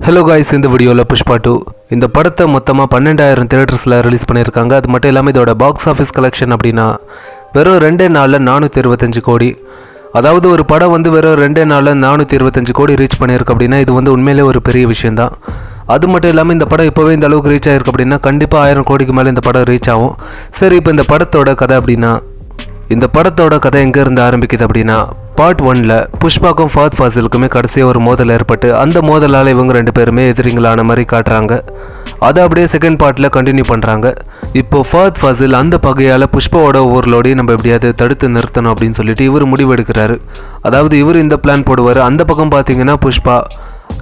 Hello guys, இந்த வீடியோவில் புஷ்பா 2 இந்த படத்தை மொத்தமாக 12,000 தியேட்டர்ஸில் ரிலீஸ் பண்ணியிருக்காங்க. அது மட்டும் இல்லாமல் இதோட பாக்ஸ் ஆஃபீஸ் கலெக்ஷன் அப்படின்னா வெறும் 2 நாளில் 425 கோடி. அதாவது ஒரு படம் வெறும் 2 நாளில் 425 கோடி ரீச் பண்ணியிருக்கு அப்படின்னா இது உண்மையிலே ஒரு பெரிய விஷயந்தான். அது மட்டும் இல்லாமல் இந்த படம் இப்போவே இந்த அளவுக்கு ரீச் ஆகிருக்கு அப்படின்னா கண்டிப்பாக 1000 கோடிக்கு மேலே இந்த படம் ரீச் ஆகும். சரி, இப்போ இந்த படத்தோட கதை அப்படின்னா இந்த படத்தோட கதை எங்கேருந்து ஆரம்பிக்குது அப்படின்னா பார்ட் 1ல் புஷ்பாக்கும் ஃபஹத் ஃபாசிலுக்குமே கடைசியாக ஒரு மோதல் ஏற்பட்டு அந்த மோதலால் இவங்க 2 பேருமே எதிரிங்களான மாதிரி காட்டுறாங்க. அதை அப்படியே செகண்ட் பார்ட்டில் கண்டினியூ பண்ணுறாங்க. இப்போ ஃபஹத் ஃபாசில் அந்த பகையால் புஷ்பாவோட ஓவர்லோடையும் நம்ம எப்படியாவது தடுத்து நிறுத்தணும் அப்படின்னு சொல்லிட்டு இவர் முடிவெடுக்கிறாரு. அதாவது இவர் இந்த பிளான் போடுவார். அந்த பக்கம் பார்த்தீங்கன்னா புஷ்பா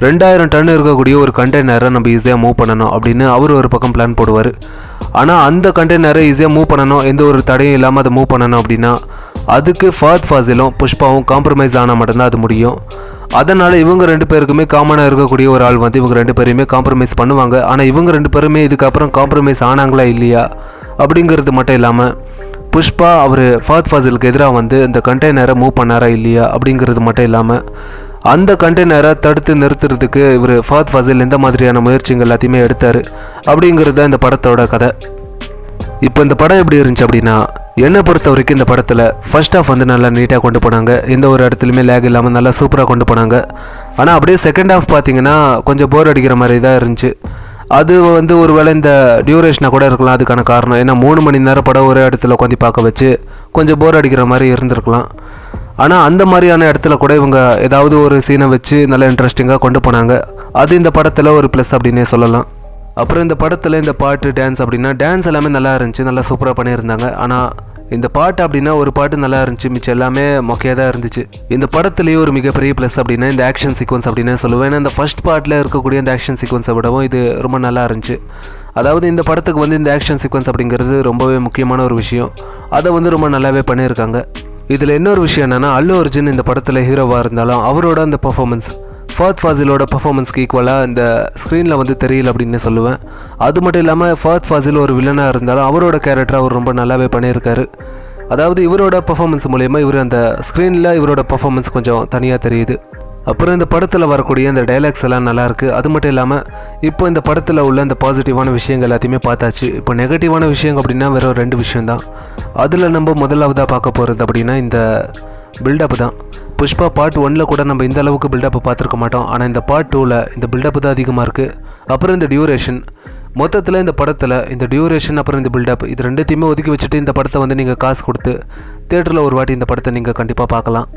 2000 டன் இருக்கக்கூடிய ஒரு கண்டெய்னரை நம்ம ஈஸியாக மூவ் பண்ணணும் அப்படின்னு அவர் ஒரு பக்கம் பிளான் போடுவார். ஆனால் அந்த கண்டெய்னரை ஈஸியாக மூவ் பண்ணணும், எந்த ஒரு தடையும் இல்லாமல் அதை மூவ் பண்ணணும் அப்படின்னா அதுக்கு ஃபஹத் ஃபாசிலும் புஷ்பாவும் காம்ப்ரமைஸ் ஆனால் மட்டும்தான் அது முடியும். அதனால் இவங்க 2 பேருக்குமே காமனாக இருக்கக்கூடிய ஒரு ஆள் இவங்க 2 பேரையுமே காம்ப்ரமைஸ் பண்ணுவாங்க. ஆனால் இவங்க 2 பேருமே இதுக்கப்புறம் காம்ப்ரமைஸ் ஆனாங்களா இல்லையா அப்படிங்கிறது மட்டும் இல்லாமல் புஷ்பா அவர் ஃபஹத் ஃபாசிலுக்கு எதிராக இந்த கண்டெய்னரை மூவ் பண்ணாரா இல்லையா அப்படிங்கிறது மட்டும் இல்லாமல் அந்த கண்டெய்னரை தடுத்து நிறுத்துறதுக்கு இவர் ஃபஹத் ஃபாசில் எந்த மாதிரியான முயற்சிகள் எல்லாத்தையுமே எடுத்தார் அப்படிங்கிறது தான் இந்த படத்தோட கதை. இப்போ இந்த படம் எப்படி இருந்துச்சு அப்படின்னா என்னை பொறுத்த வரைக்கும் இந்த படத்தில் ஃபர்ஸ்ட் ஹாஃப் நல்லா நீட்டாக கொண்டு போனாங்க. எந்த ஒரு இடத்துலையுமே லேக் இல்லாமல் நல்லா சூப்பராக கொண்டு போனாங்க. ஆனால் அப்படியே செகண்ட் ஹாஃப் பார்த்தீங்கன்னா கொஞ்சம் போர் அடிக்கிற மாதிரி தான் இருந்துச்சு. அது ஒரு வேளை இந்த டியூரேஷனாக கூட இருக்கலாம். அதுக்கான காரணம் ஏன்னா 3 மணி நேரம் படம் ஒரு இடத்துல உட்காந்து பார்க்க வச்சு கொஞ்சம் போர் அடிக்கிற மாதிரி இருந்திருக்கலாம். ஆனால் அந்த மாதிரியான இடத்துல கூட இவங்க ஏதாவது ஒரு சீனை வச்சு நல்லா இன்ட்ரெஸ்டிங்காக கொண்டு போனாங்க. அது இந்த படத்தில் ஒரு ப்ளஸ் அப்படின்னே சொல்லலாம். அப்புறம் இந்த படத்தில் இந்த பாட்டு டான்ஸ் அப்படின்னா டான்ஸ் எல்லாமே நல்லா இருந்துச்சு, நல்லா சூப்பராக பண்ணியிருந்தாங்க. ஆனால் இந்த பாட்டு அப்படின்னா ஒரு பாட்டு நல்லா இருந்துச்சு, மிச்சம் எல்லாமே மொக்கையாக தான் இருந்துச்சு. இந்த படத்துலேயே ஒரு மிகப்பெரிய ப்ளஸ் அப்படின்னா இந்த ஆக்ஷன் சீக்வன்ஸ் அப்படின்னு சொல்லுவேன். ஏன்னா இந்த ஃபர்ஸ்ட் பார்ட்டில் இருக்கக்கூடிய இந்த ஆக்ஷன் சீக்வன்ஸை விடவும் இது ரொம்ப நல்லா இருந்துச்சு. அதாவது இந்த படத்துக்கு இந்த ஆக்ஷன் சீக்வன்ஸ் அப்படிங்கிறது ரொம்பவே முக்கியமான ஒரு விஷயம். அதை ரொம்ப நல்லாவே பண்ணியிருக்காங்க. இதில் இன்னொரு விஷயம் என்னென்னா அல்லு அர்ஜுன் இந்த படத்தில் ஹீரோவாக இருந்தாலும் அவரோட அந்த பர்ஃபார்மன்ஸ் ஃபஹத் ஃபாசிலோட பர்ஃபார்மன்ஸ்க்கு ஈக்குவலாக இந்த ஸ்க்ரீனில் தெரியல அப்படின்னு சொல்லுவேன். அது மட்டும் இல்லாமல் ஃபஹத் ஃபாசில் ஒரு வில்லனாக இருந்தாலும் அவரோட கேரக்டர் அவர் ரொம்ப நல்லாவே பண்ணியிருக்காரு. அதாவது இவரோட பர்ஃபார்மன்ஸ் மூலயமா இவர் அந்த ஸ்க்ரீனில் இவரோட பர்ஃபார்மன்ஸ் கொஞ்சம் தனியாக தெரியுது. அப்புறம் இந்த படத்தில் வரக்கூடிய இந்த டைலாக்ஸ் எல்லாம் நல்லாயிருக்கு. அது மட்டும் இல்லாமல் இப்போ இந்த படத்தில் உள்ள இந்த பாசிட்டிவான விஷயங்கள் எல்லாத்தையுமே பார்த்தாச்சு. இப்போ நெகட்டிவான விஷயங்கள் அப்படின்னா வெறும் 2 விஷயந்தான். அதில் நம்ம முதலாவதாக பார்க்க போகிறது அப்படின்னா இந்த பில்டப் தான். புஷ்பா பார்ட் 1ல் கூட நம்ம இந்த அளவுக்கு பில்டப்பை பார்த்துருக்க மாட்டோம். ஆனால் இந்த பார்ட் 2ல் இந்த பில்டப் தான் அதிகமாக இருக்குது. அப்புறம் இந்த டியூரேஷன், மொத்தத்தில் இந்த படத்தில் இந்த டியூரேஷன் அப்புறம் இந்த பில்டப் இது 2த்தையுமே ஒதுக்கி வச்சுட்டு இந்த படத்தை நீங்கள் காசு கொடுத்து தியேட்டரில் ஒரு வாட்டி இந்த படத்தை நீங்கள் கண்டிப்பாக பார்க்கலாம்.